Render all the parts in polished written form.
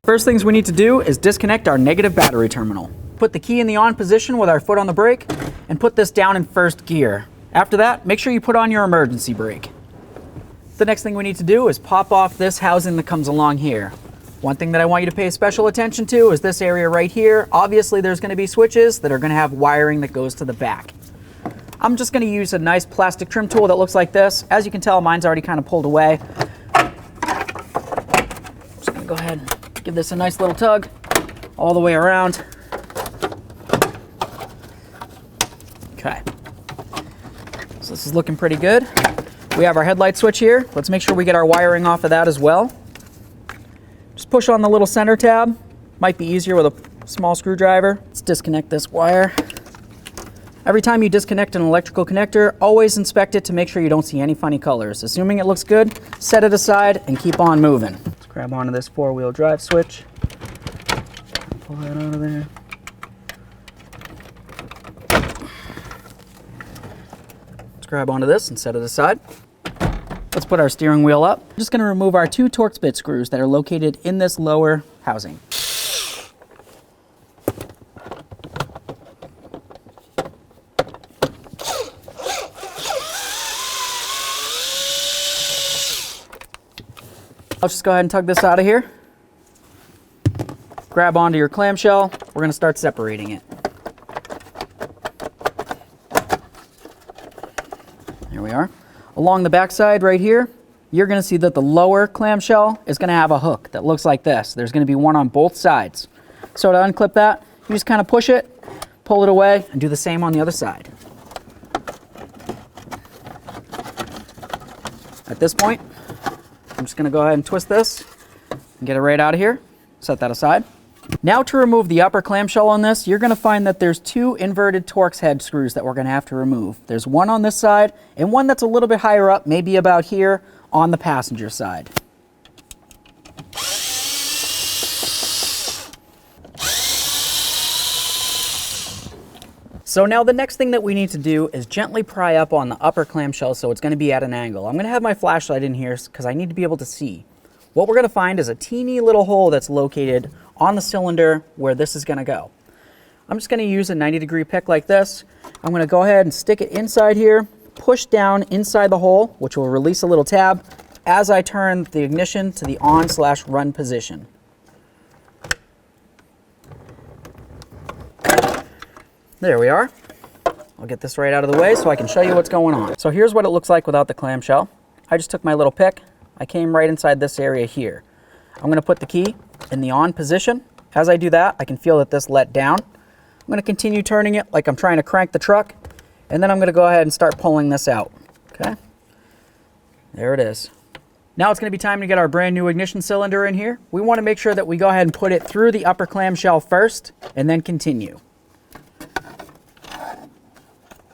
First things we need to do is disconnect our negative battery terminal. Put the key in the on position with our foot on the brake and put this down in first gear. After that, make sure you put on your emergency brake. The next thing we need to do is pop off this housing that comes along here. One thing that I want you to pay special attention to is this area right here. Obviously there's going to be switches that are going to have wiring that goes to the back. I'm just going to use a nice plastic trim tool that looks like this. As you can tell, mine's already kind of pulled away. Just going to go ahead and give this a nice little tug all the way around. Okay. So this is looking pretty good. We have our headlight switch here. Let's make sure we get our wiring off of that as well. Just push on the little center tab. Might be easier with a small screwdriver. Let's disconnect this wire. Every time you disconnect an electrical connector, always inspect it to make sure you don't see any funny colors. Assuming it looks good, set it aside and keep on moving. Let's grab onto this four-wheel drive switch. Pull that out of there. Let's grab onto this and set it aside. Let's put our steering wheel up. I'm just going to remove our two Torx bit screws that are located in this lower housing. Let's just go ahead and tug this out of here. Grab onto your clamshell. We're going to start separating it. There we are. Along the back side right here, you're going to see that the lower clamshell is going to have a hook that looks like this. There's going to be one on both sides. So to unclip that, you just kind of push it, pull it away, and do the same on the other side. At this point, I'm just going to go ahead and twist this and get it right out of here. Set that aside. Now to remove the upper clamshell on this, you're going to find that there's two inverted Torx head screws that we're going to have to remove. There's one on this side and one that's a little bit higher up, maybe about here on the passenger side. So now the next thing that we need to do is gently pry up on the upper clamshell so it's going to be at an angle. I'm going to have my flashlight in here because I need to be able to see. What we're going to find is a teeny little hole that's located on the cylinder where this is going to go. I'm just going to use a 90-degree pick like this. I'm going to go ahead and stick it inside here, push down inside the hole, which will release a little tab as I turn the ignition to the on/run position. There we are. I'll get this right out of the way so I can show you what's going on. So here's what it looks like without the clamshell. I just took my little pick. I came right inside this area here. I'm going to put the key in the on position. As I do that, I can feel that this let down. I'm going to continue turning it like I'm trying to crank the truck, and then I'm going to go ahead and start pulling this out. Okay, there it is. Now it's going to be time to get our brand new ignition cylinder in here. We want to make sure that we go ahead and put it through the upper clamshell first, and then continue.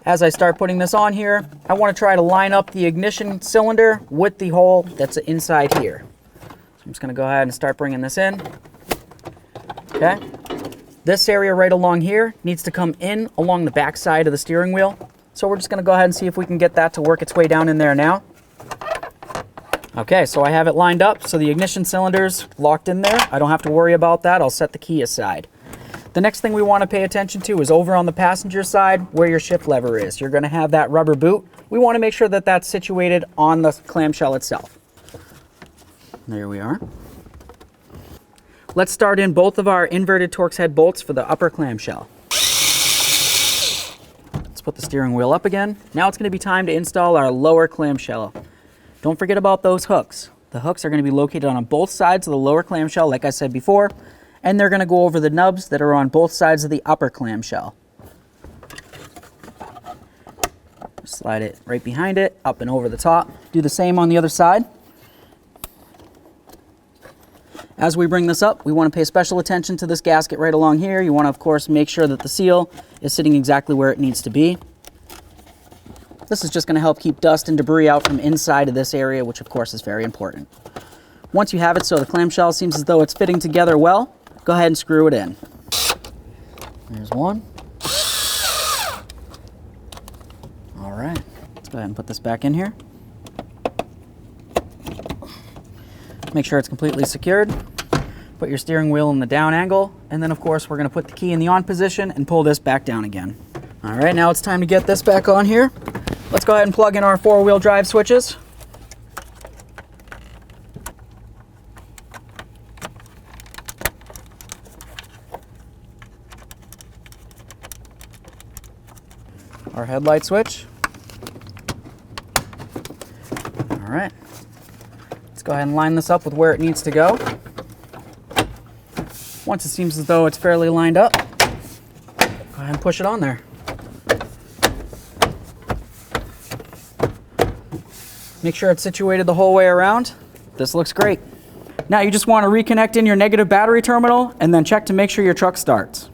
As I start putting this on here, I want to try to line up the ignition cylinder with the hole that's inside here. So I'm just going to go ahead and start bringing this in. Okay. This area right along here needs to come in along the back side of the steering wheel. So we're just going to go ahead and see if we can get that to work its way down in there now. Okay, so I have it lined up so the ignition cylinder's locked in there. I don't have to worry about that. I'll set the key aside. The next thing we want to pay attention to is over on the passenger side where your shift lever is. You're going to have that rubber boot. We want to make sure that that's situated on the clamshell itself. There we are. Let's start in both of our inverted Torx head bolts for the upper clamshell. Let's put the steering wheel up again. Now it's going to be time to install our lower clamshell. Don't forget about those hooks. The hooks are going to be located on both sides of the lower clamshell, like I said before, and they're going to go over the nubs that are on both sides of the upper clamshell. Slide it right behind it, up and over the top. Do the same on the other side. As we bring this up, we want to pay special attention to this gasket right along here. You want to, of course, make sure that the seal is sitting exactly where it needs to be. This is just going to help keep dust and debris out from inside of this area, which of course is very important. Once you have it so the clamshell seems as though it's fitting together well, go ahead and screw it in. There's one. All right, let's go ahead and put this back in here. Make sure it's completely secured. Put your steering wheel in the down angle, and then of course we're going to put the key in the on position and pull this back down again. All right, now it's time to get this back on here. Let's go ahead and plug in our four-wheel drive switches. Our headlight switch. All right, let's go ahead and line this up with where it needs to go. Once it seems as though it's fairly lined up, go ahead and push it on there. Make sure it's situated the whole way around. This looks great. Now you just want to reconnect in your negative battery terminal and then check to make sure your truck starts.